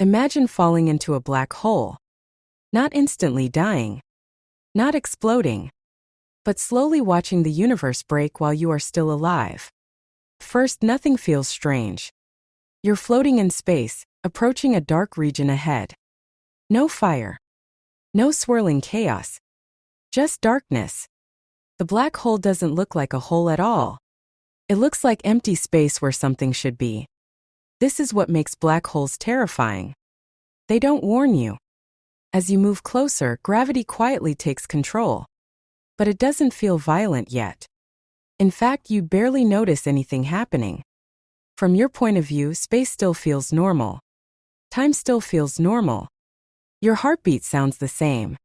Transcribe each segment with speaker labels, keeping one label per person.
Speaker 1: Imagine falling into a black hole. Not instantly dying. Not exploding. But slowly watching the universe break while you are still alive. First, nothing feels strange. You're floating in space, approaching a dark region ahead. No fire. No swirling chaos. Just darkness. The black hole doesn't look like a hole at all. It looks like empty space where something should be. This is what makes black holes terrifying. They don't warn you. As you move closer, gravity quietly takes control. But it doesn't feel violent yet. In fact, you barely notice anything happening. From your point of view, space still feels normal. Time still feels normal. Your heartbeat sounds the same.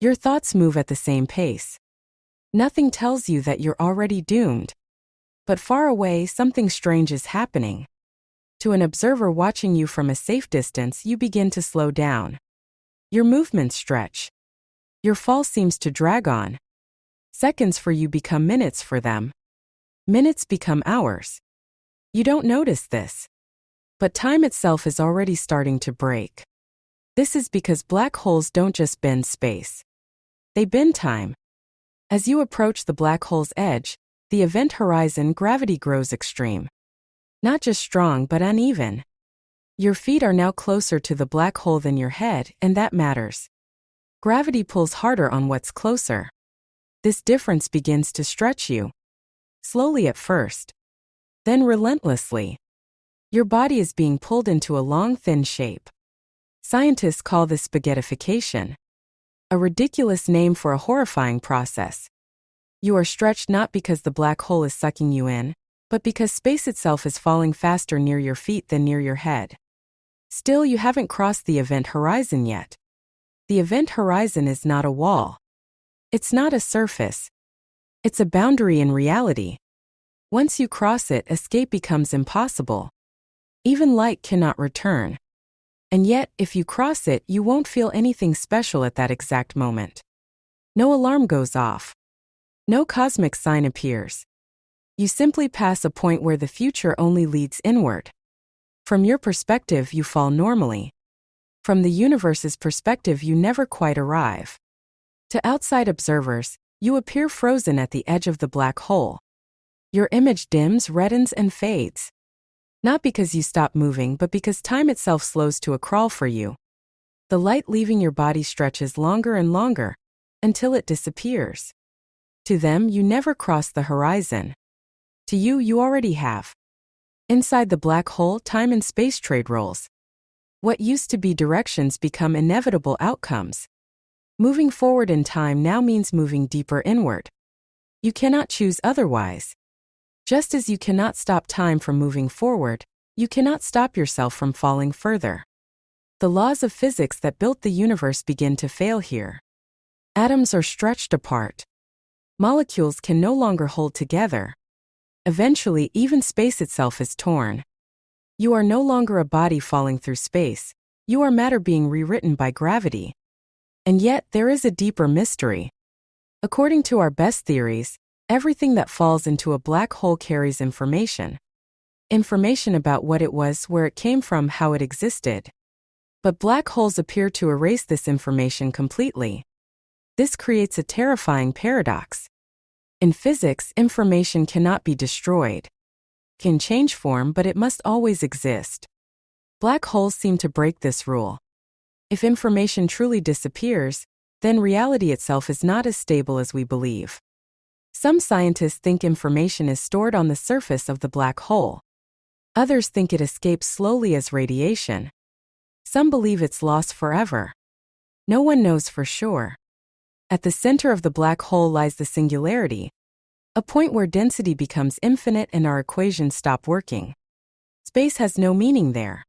Speaker 1: Your thoughts move at the same pace. Nothing tells you that you're already doomed. But far away, something strange is happening. To an observer watching you from a safe distance, you begin to slow down. Your movements stretch. Your fall seems to drag on. Seconds for you become minutes for them. Minutes become hours. You don't notice this. But time itself is already starting to break. This is because black holes don't just bend space. They bend time. As you approach the black hole's edge, the event horizon, gravity grows extreme. Not just strong but uneven. Your feet are now closer to the black hole than your head, and that matters. Gravity pulls harder on what's closer. This difference begins to stretch you. Slowly at first. Then relentlessly. Your body is being pulled into a long, thin shape. Scientists call this spaghettification. A ridiculous name for a horrifying process. You are stretched not because the black hole is sucking you in, but because space itself is falling faster near your feet than near your head. Still, you haven't crossed the event horizon yet. The event horizon is not a wall. It's not a surface. It's a boundary in reality. Once you cross it, escape becomes impossible. Even light cannot return. And yet, if you cross it, you won't feel anything special at that exact moment. No alarm goes off. No cosmic sign appears. You simply pass a point where the future only leads inward. From your perspective, you fall normally. From the universe's perspective, you never quite arrive. To outside observers, you appear frozen at the edge of the black hole. Your image dims, reddens, and fades. Not because you stop moving, but because time itself slows to a crawl for you. The light leaving your body stretches longer and longer, until it disappears. To them, you never cross the horizon. To you, you already have. Inside the black hole, time and space trade roles. What used to be directions become inevitable outcomes. Moving forward in time now means moving deeper inward. You cannot choose otherwise. Just as you cannot stop time from moving forward, you cannot stop yourself from falling further. The laws of physics that built the universe begin to fail here. Atoms are stretched apart. Molecules can no longer hold together. Eventually, even space itself is torn. You are no longer a body falling through space. You are matter being rewritten by gravity. And yet, there is a deeper mystery. According to our best theories, everything that falls into a black hole carries information. Information about what it was, where it came from, how it existed. But black holes appear to erase this information completely. This creates a terrifying paradox. In physics, information cannot be destroyed. It can change form, but it must always exist. Black holes seem to break this rule. If information truly disappears, then reality itself is not as stable as we believe. Some scientists think information is stored on the surface of the black hole. Others think it escapes slowly as radiation. Some believe it's lost forever. No one knows for sure. At the center of the black hole lies the singularity, a point where density becomes infinite and our equations stop working. Space has no meaning there.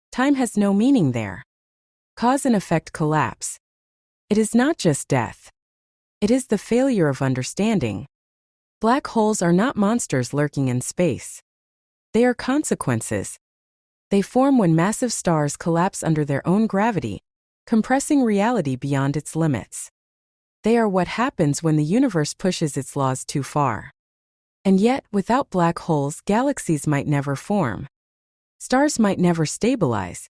Speaker 1: Time has no meaning there. Cause and effect collapse. It is not just death. It is the failure of understanding. Black holes are not monsters lurking in space. They are consequences. They form when massive stars collapse under their own gravity, compressing reality beyond its limits. They are what happens when the universe pushes its laws too far. And yet, without black holes, galaxies might never form. Stars might never stabilize.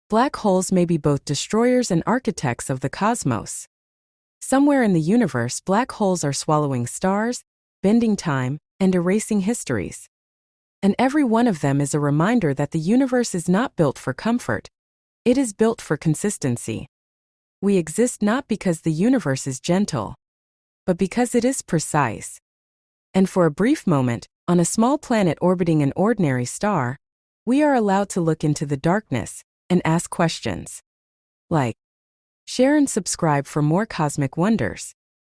Speaker 1: Black holes may be both destroyers and architects of the cosmos. Somewhere in the universe, black holes are swallowing stars, bending time, and erasing histories. And every one of them is a reminder that the universe is not built for comfort. It is built for consistency. We exist not because the universe is gentle, but because it is precise. And for a brief moment, on a small planet orbiting an ordinary star, we are allowed to look into the darkness and ask questions. Like, share and subscribe for more cosmic wonders.